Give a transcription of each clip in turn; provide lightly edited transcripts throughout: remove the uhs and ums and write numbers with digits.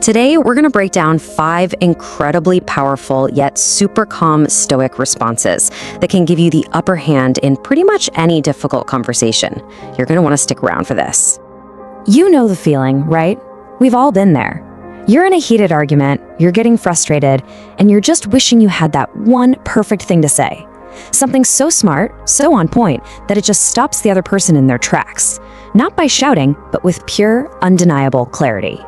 Today, we're going to break down 5 incredibly powerful yet super calm Stoic responses that can give you the upper hand in pretty much any difficult conversation. You're going to want to stick around for this. You know the feeling, right? We've all been there. You're in a heated argument, you're getting frustrated, and you're just wishing you had that one perfect thing to say. Something so smart, so on point, that it just stops the other person in their tracks. Not by shouting, but with pure, undeniable clarity.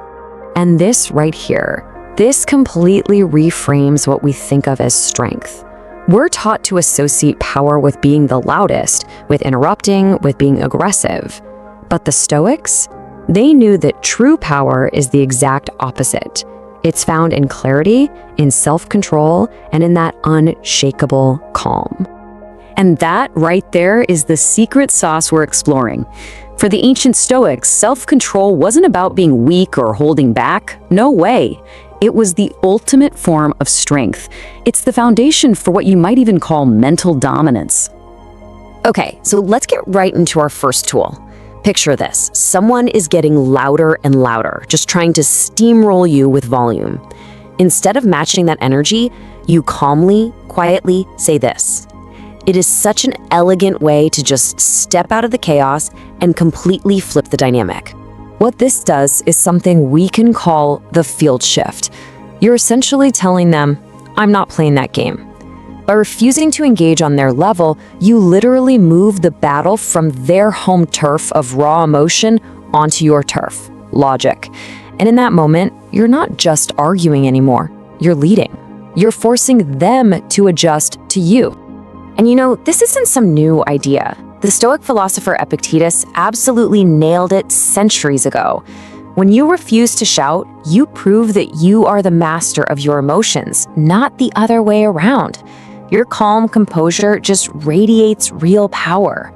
And this right here, this completely reframes what we think of as strength. We're taught to associate power with being the loudest, with interrupting, with being aggressive. But the Stoics, they knew that true power is the exact opposite. It's found in clarity, in self-control, and in that unshakable calm. And that right there is the secret sauce we're exploring. For the ancient Stoics, self-control wasn't about being weak or holding back. No way. It was the ultimate form of strength. It's the foundation for what you might even call mental dominance. Okay, so let's get right into our first tool. Picture this. Someone is getting louder and louder, just trying to steamroll you with volume. Instead of matching that energy, you calmly, quietly say this. It is such an elegant way to just step out of the chaos and completely flip the dynamic. What this does is something we can call the field shift. You're essentially telling them, I'm not playing that game. By refusing to engage on their level, you literally move the battle from their home turf of raw emotion onto your turf, logic. And in that moment, you're not just arguing anymore, you're leading. You're forcing them to adjust to you. And you know, this isn't some new idea. The Stoic philosopher Epictetus absolutely nailed it centuries ago. When you refuse to shout, you prove that you are the master of your emotions, not the other way around. Your calm composure just radiates real power.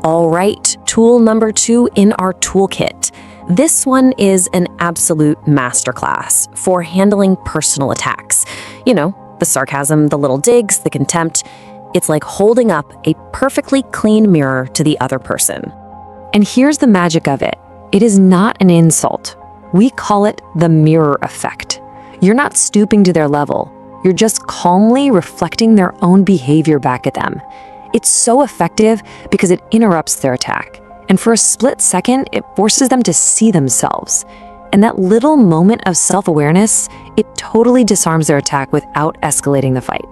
All right, tool number 2 in our toolkit. This one is an absolute masterclass for handling personal attacks. You know, the sarcasm, the little digs, the contempt. It's like holding up a perfectly clean mirror to the other person. And here's the magic of it. It is not an insult. We call it the mirror effect. You're not stooping to their level. You're just calmly reflecting their own behavior back at them. It's so effective because it interrupts their attack. And for a split second, it forces them to see themselves. And that little moment of self-awareness, it totally disarms their attack without escalating the fight.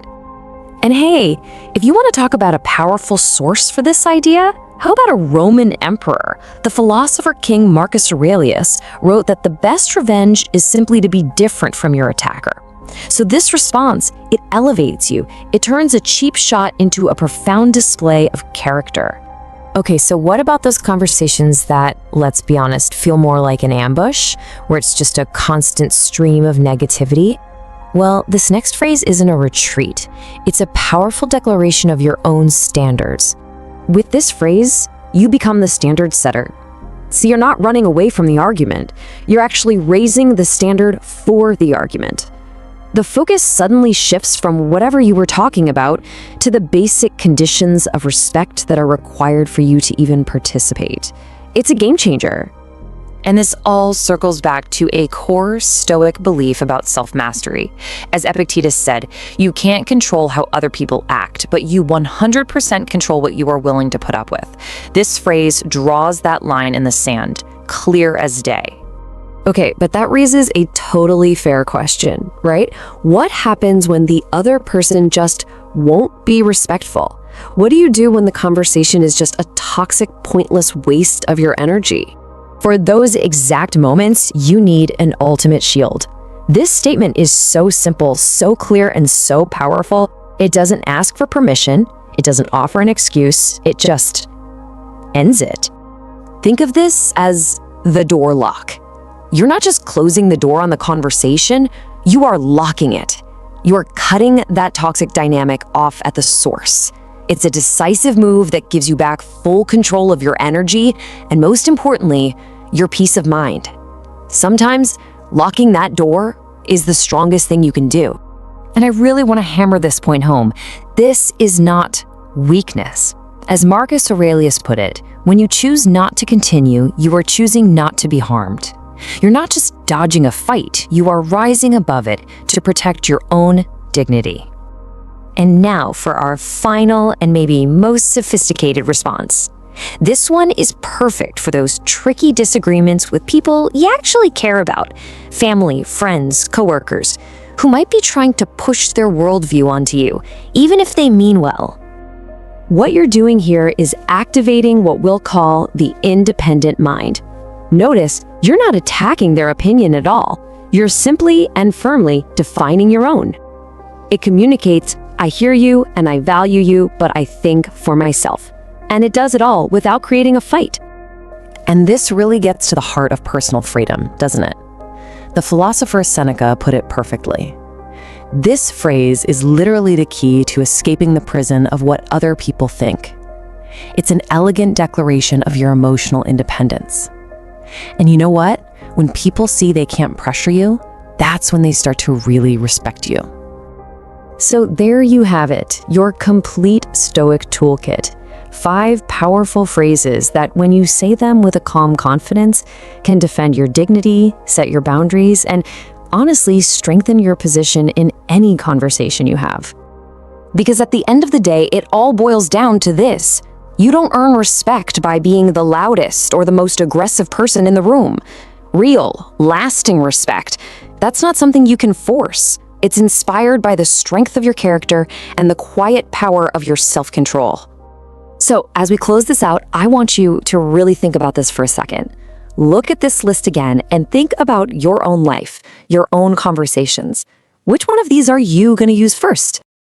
And hey, if you want to talk about a powerful source for this idea, how about a Roman emperor? The philosopher King Marcus Aurelius wrote that the best revenge is simply to be different from your attacker. So this response, it elevates you. It turns a cheap shot into a profound display of character. Okay, so what about those conversations that, let's be honest, feel more like an ambush, where it's just a constant stream of negativity? Well, this next phrase isn't a retreat. It's a powerful declaration of your own standards. With this phrase, you become the standard setter. So you're not running away from the argument. You're actually raising the standard for the argument. The focus suddenly shifts from whatever you were talking about to the basic conditions of respect that are required for you to even participate. It's a game changer. And this all circles back to a core Stoic belief about self-mastery. As Epictetus said, you can't control how other people act, but you 100% control what you are willing to put up with. This phrase draws that line in the sand, clear as day. Okay, but that raises a totally fair question, right? What happens when the other person just won't be respectful? What do you do when the conversation is just a toxic, pointless waste of your energy? For those exact moments, you need an ultimate shield. This statement is so simple, so clear, and so powerful. It doesn't ask for permission. It doesn't offer an excuse. It just ends it. Think of this as the door lock. You're not just closing the door on the conversation, you are locking it. You are cutting that toxic dynamic off at the source. It's a decisive move that gives you back full control of your energy and, most importantly, your peace of mind. Sometimes locking that door is the strongest thing you can do. And I really want to hammer this point home. This is not weakness. As Marcus Aurelius put it, when you choose not to continue, you are choosing not to be harmed. You're not just dodging a fight, you are rising above it to protect your own dignity. And now for our final and maybe most sophisticated response. This one is perfect for those tricky disagreements with people you actually care about, family, friends, coworkers, who might be trying to push their worldview onto you, even if they mean well. What you're doing here is activating what we'll call the independent mind. Notice, you're not attacking their opinion at all. You're simply and firmly defining your own. It communicates, I hear you and I value you, but I think for myself. And it does it all without creating a fight. And this really gets to the heart of personal freedom, doesn't it? The philosopher Seneca put it perfectly. This phrase is literally the key to escaping the prison of what other people think. It's an elegant declaration of your emotional independence. And you know what? When people see they can't pressure you, that's when they start to really respect you. So there you have it, your complete Stoic toolkit. 5 powerful phrases that, when you say them with a calm confidence, can defend your dignity, set your boundaries, and honestly strengthen your position in any conversation you have. Because at the end of the day, it all boils down to this. You don't earn respect by being the loudest or the most aggressive person in the room. Real, lasting respect, that's not something you can force. It's inspired by the strength of your character and the quiet power of your self-control. So, as we close this out, I want you to really think about this for a second. Look at this list again and think about your own life, your own conversations. Which one of these are you going to use first?